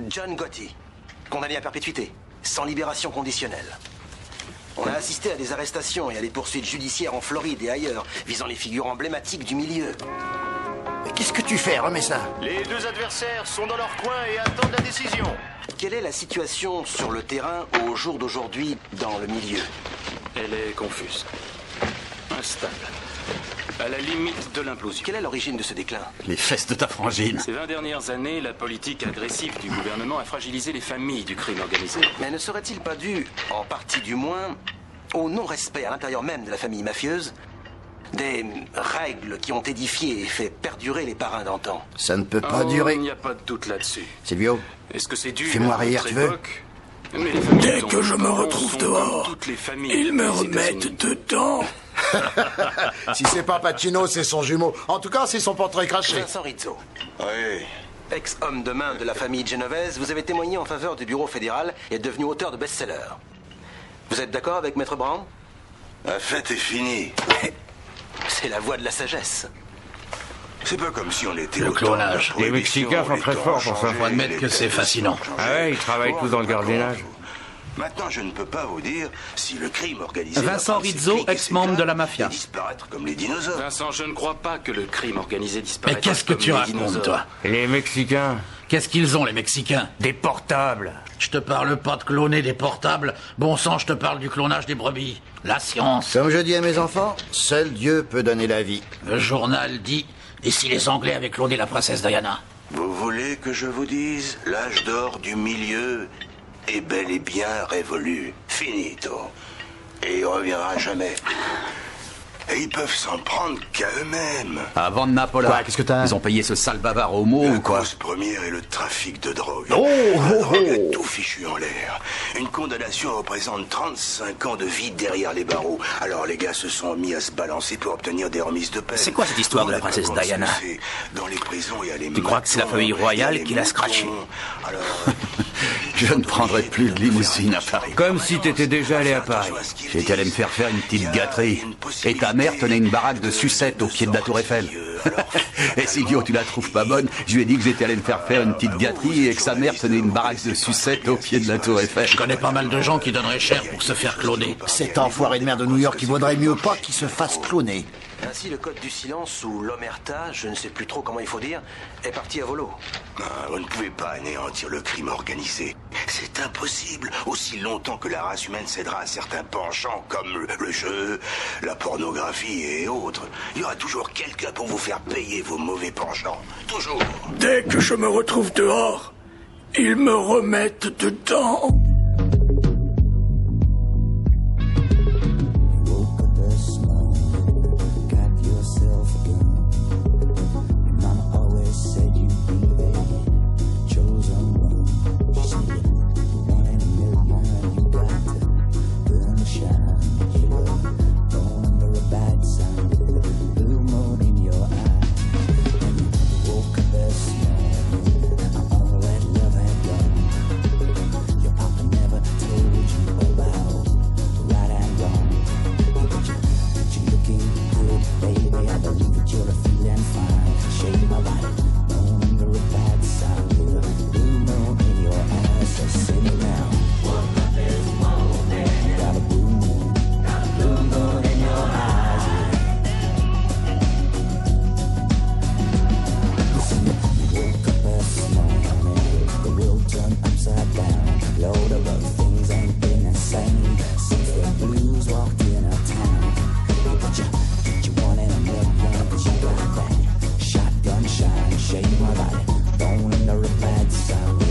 John Gotti, condamné à perpétuité, sans libération conditionnelle. On a assisté à des arrestations et à des poursuites judiciaires en Floride et ailleurs, visant les figures emblématiques du milieu. Qu'est-ce que tu fais? Remets ça. Les deux adversaires sont dans leur coin et attendent la décision. Quelle est la situation sur le terrain au jour d'aujourd'hui dans le milieu? Elle est confuse. Instable. À la limite de l'implosion. Quelle est l'origine de ce déclin? Les fesses de ta frangine. Ces 20 dernières années, la politique agressive du gouvernement a fragilisé les familles du crime organisé. Mais ne serait-il pas dû, en partie du moins, au non-respect à l'intérieur même de la famille mafieuse des règles qui ont édifié et fait perdurer les parrains d'antan? Ça ne peut pas durer. Il n'y a pas de doute là-dessus. Silvio, est-ce que c'est dû fais-moi à rire, notre tu veux? époque? Mais les familles Dès dont que nous je me parlons retrouve sont dehors, comme toutes les familles ils me des remettent États-Unis. dedans. Si c'est pas Pacino, c'est son jumeau. En tout cas, c'est son portrait craché. Vincent Rizzo, Oui. ex-homme de main de la famille Genovese, vous avez témoigné en faveur du bureau fédéral et est devenu auteur de best-seller. Vous êtes d'accord avec Maître Brown? La fête est finie. C'est la voie de la sagesse. C'est pas comme si on était Le au temps de la clonage. prohibition, Les Mexicains sont les très temps forts ont pour ça. changé, Faut admettre les que c'est tests fascinant. ont changé. Ah ouais, ils travaillent tous dans le gardiennage. Maintenant, je ne peux pas vous dire si le crime organisé... Vincent va prendre ses Rizzo, clics et ex-membre ses de la gars mafia. et disparaître comme les dinosaures. Vincent, je ne crois pas que le crime organisé disparaisse. Mais qu'est-ce que tu racontes, toi? Les Mexicains, Qu'est-ce qu'ils ont, les Mexicains? des portables. Je te parle pas de cloner des portables. Bon sang, je te parle du clonage des brebis. La science. comme je dis à mes enfants, seul Dieu peut donner la vie. Le journal dit... Et si les Anglais avaient cloné la princesse Diana? Vous voulez que je vous dise, l'âge d'or du milieu est bel et bien révolu. Finito. Et il reviendra jamais. Et ils peuvent s'en prendre qu'à eux-mêmes. Avant de Napoléon. Quoi, qu'est-ce que t'as? Ils ont payé ce sale bavard homo La ou quoi? cause première est le trafic de drogue. Oh, La oh, drogue oh. a tout fichu en l'air. Une condamnation représente 35 ans de vie derrière les barreaux. Alors les gars se sont mis à se balancer pour obtenir des remises de peine. C'est quoi cette histoire de la princesse Diana? Dans les prisons, il y a les Tu crois que c'est la famille royale qui l'a scratché? Alors, Je ne prendrai plus de limousine à Paris. Comme si t'étais déjà allé à Paris. J'étais allé me faire faire une petite gâterie. Et ta mère tenait une baraque de sucette au pied de la tour Eiffel. Et Silvio, tu la trouves pas bonne? Je lui ai dit que j'étais allé me faire faire une petite gâterie et que sa mère tenait une baraque de sucette au pied de la tour Eiffel. Je connais pas mal de gens qui donneraient cher pour se faire cloner. Cet enfoiré de maire de New York, il vaudrait mieux pas qu'il se fasse cloner. Ainsi, le code du silence ou l'omerta, je ne sais plus trop comment il faut dire, est parti à volo. vous ne pouvez pas anéantir le crime organisé. C'est impossible, aussi longtemps que la race humaine cédera à certains penchants comme le jeu, la pornographie et autres. Il y aura toujours quelqu'un pour vous faire payer vos mauvais penchants. Toujours. Dès que je me retrouve dehors, ils me remettent dedans. Shake my body, don't in the bad sound.